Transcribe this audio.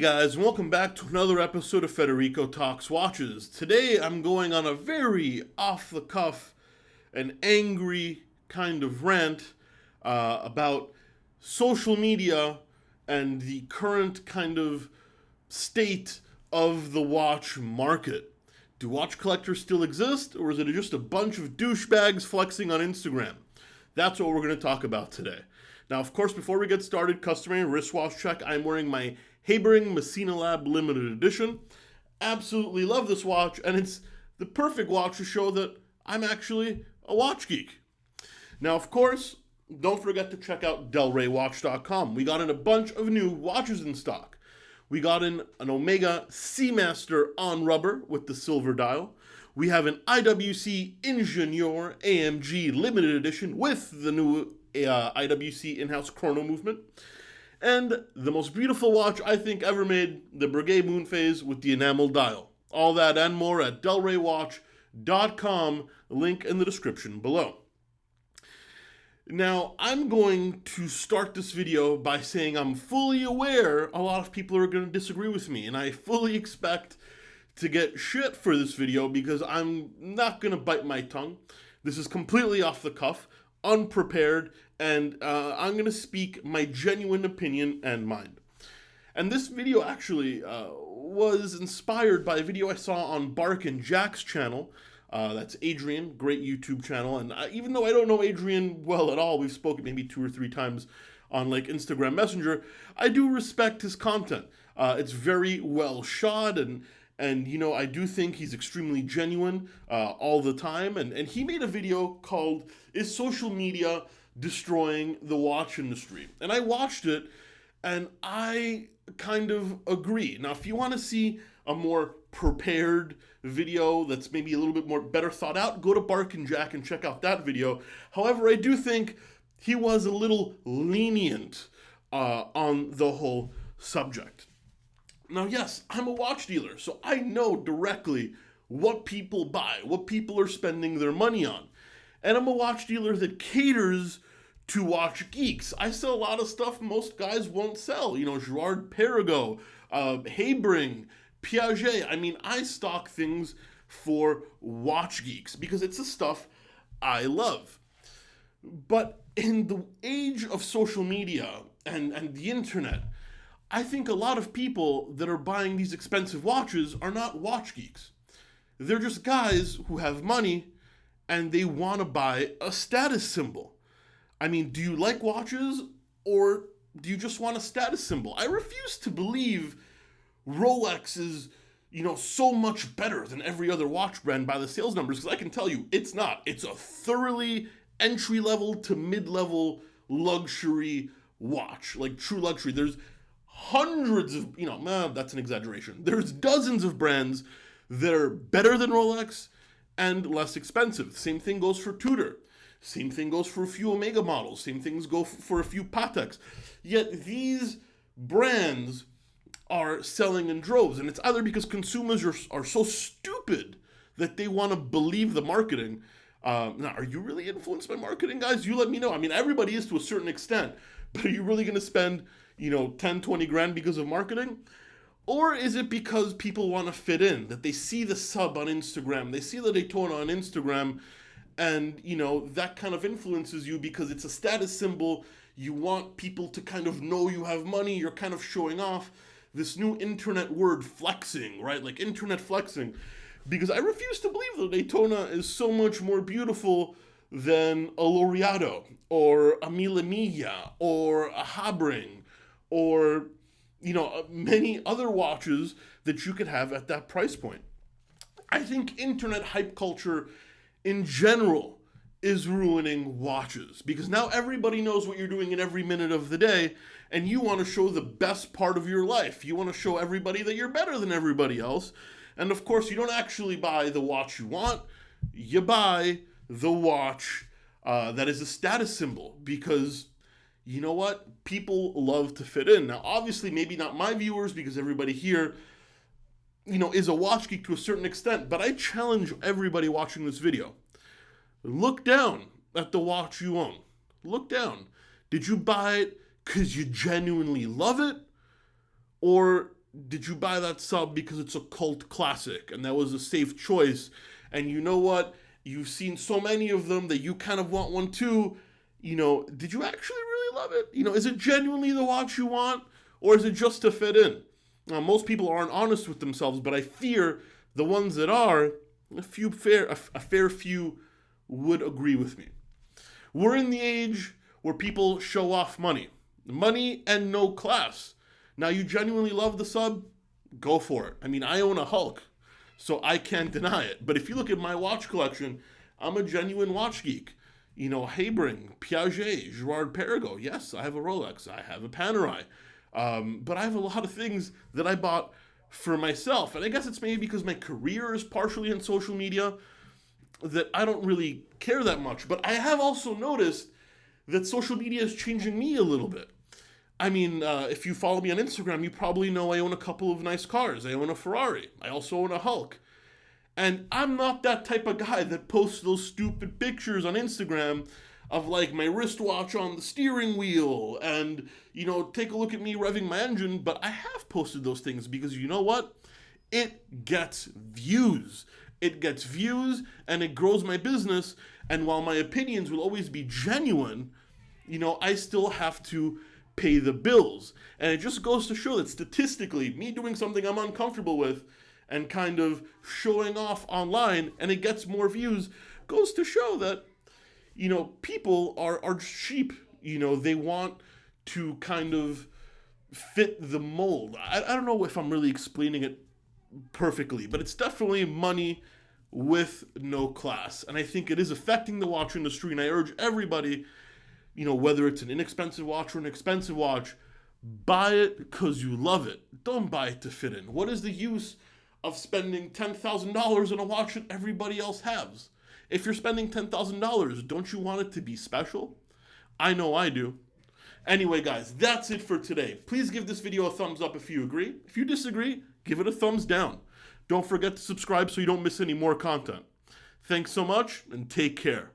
guys, and welcome back to another episode of Federico Talks Watches. Today I'm going on a very off-the-cuff and angry kind of rant about social media and the current kind of state of the watch market. Do watch collectors still exist, or is it just a bunch of douchebags flexing on Instagram? That's what we're going to talk about today. Now, of course, before we get started, customary wristwatch check. I'm wearing my Habering Messina Lab limited edition. Absolutely love this watch, and it's the perfect watch to show that I'm actually a watch geek. Now, of course, don't forget to check out delraywatch.com. We got in a bunch of new watches in stock. We got in an Omega Seamaster on rubber with the silver dial. We have an IWC Ingenieur AMG limited edition with the new IWC in-house chrono movement. And the most beautiful watch I think ever made, the Breguet Moonphase with the enamel dial. All that and more at delraywatch.com, link in the description below. Now, I'm going to start this video by saying I'm fully aware a lot of people are going to disagree with me, and I fully expect to get shit for this video because I'm not going to bite my tongue. This is completely off the cuff, unprepared, and I'm going to speak my genuine opinion and mind. And this video actually was inspired by a video I saw on Bark and Jack's channel. That's Adrian, great YouTube channel, and even though I don't know Adrian well at all, we've spoken maybe 2 or 3 times on like Instagram Messenger, I do respect his content. It's very well shot, and you know, I do think he's extremely genuine all the time, and he made a video called "Is Social Media Destroying the Watch Industry?" And I watched it, and I kind of agree. Now, if you want to see a more prepared video that's maybe a little bit more better thought out, go to Bark and Jack and check out that video. However, I do think he was a little lenient on the whole subject. Now, yes, I'm a watch dealer, so I know directly what people buy, what people are spending their money on. And I'm a watch dealer that caters to watch geeks. I sell a lot of stuff most guys won't sell. You know, Girard-Perregaux, Habering, Piaget. I mean, I stock things for watch geeks because it's the stuff I love. But in the age of social media and the internet, I think a lot of people that are buying these expensive watches are not watch geeks. They're just guys who have money and they want to buy a status symbol. I mean, do you like watches or do you just want a status symbol? I refuse to believe Rolex is, you know, so much better than every other watch brand by the sales numbers, because I can tell you it's not. It's a thoroughly entry-level to mid-level luxury watch, like true luxury. There's hundreds of, you know, that's an exaggeration. There's dozens of brands that are better than Rolex and less expensive. Same thing goes for Tudor. Same thing goes for a few Omega models. Same things go for a few Pateks. Yet these brands are selling in droves, and it's either because consumers are so stupid that they want to believe the marketing. Now, are you really influenced by marketing, guys? You let me know. I mean, everybody is to a certain extent, but are you really going to spend, you know, 10, 20 grand because of marketing? Or is it because people want to fit in, that they see the sub on Instagram, they see the Daytona on Instagram, and, you know, that kind of influences you because it's a status symbol. You want people to kind of know you have money. You're kind of showing off this new internet word, flexing, right? Like internet flexing. Because I refuse to believe that Daytona is so much more beautiful than a Laureato or a Mille Miglia or a Habring or, you know, many other watches that you could have at that price point. I think internet hype culture in general is ruining watches because now everybody knows what you're doing in every minute of the day, and you want to show the best part of your life. You want to show everybody that you're better than everybody else. And of course, you don't actually buy the watch you want. You buy the watch that is a status symbol because, you know what? People love to fit in. Now, obviously, maybe not my viewers because everybody here, you know, is a watch geek to a certain extent, but I challenge everybody watching this video. Look down at the watch you own. Look down. Did you buy it because you genuinely love it? Or did you buy that sub because it's a cult classic and that was a safe choice? And you know what? You've seen so many of them that you kind of want one too. Did you actually really love it? Is it genuinely the watch you want, or is it just to fit in? Now, most people aren't honest with themselves, but I fear the ones that are, a fair few would agree with me. We're in the age where people show off money and no class. Now, you genuinely love the sub? Go for it. I mean, I own a Hulk, so I can't deny it. But if you look at my watch collection, I'm a genuine watch geek. Habring, Piaget, Girard-Perregaux. Yes, I have a Rolex. I have a Panerai. But I have a lot of things that I bought for myself. And I guess it's maybe because my career is partially in social media that I don't really care that much. But I have also noticed that social media is changing me a little bit. I mean, if you follow me on Instagram, you probably know I own a couple of nice cars. I own a Ferrari. I also own a Hulk. And I'm not that type of guy that posts those stupid pictures on Instagram of like my wristwatch on the steering wheel and, take a look at me revving my engine. But I have posted those things because you know what? It gets views. It gets views and it grows my business. And while my opinions will always be genuine, I still have to pay the bills. And it just goes to show that statistically, me doing something I'm uncomfortable with and kind of showing off online and it gets more views goes to show that, people are sheep. They want to kind of fit the mold. I don't know if I'm really explaining it perfectly, but it's definitely money with no class. And I think it is affecting the watch industry. And I urge everybody, whether it's an inexpensive watch or an expensive watch, buy it because you love it. Don't buy it to fit in. What is the use of spending $10,000 on a watch that everybody else has? If you're spending $10,000, don't you want it to be special? I know I do. Anyway, guys, that's it for today. Please give this video a thumbs up if you agree. If you disagree, give it a thumbs down. Don't forget to subscribe so you don't miss any more content. Thanks so much, and take care.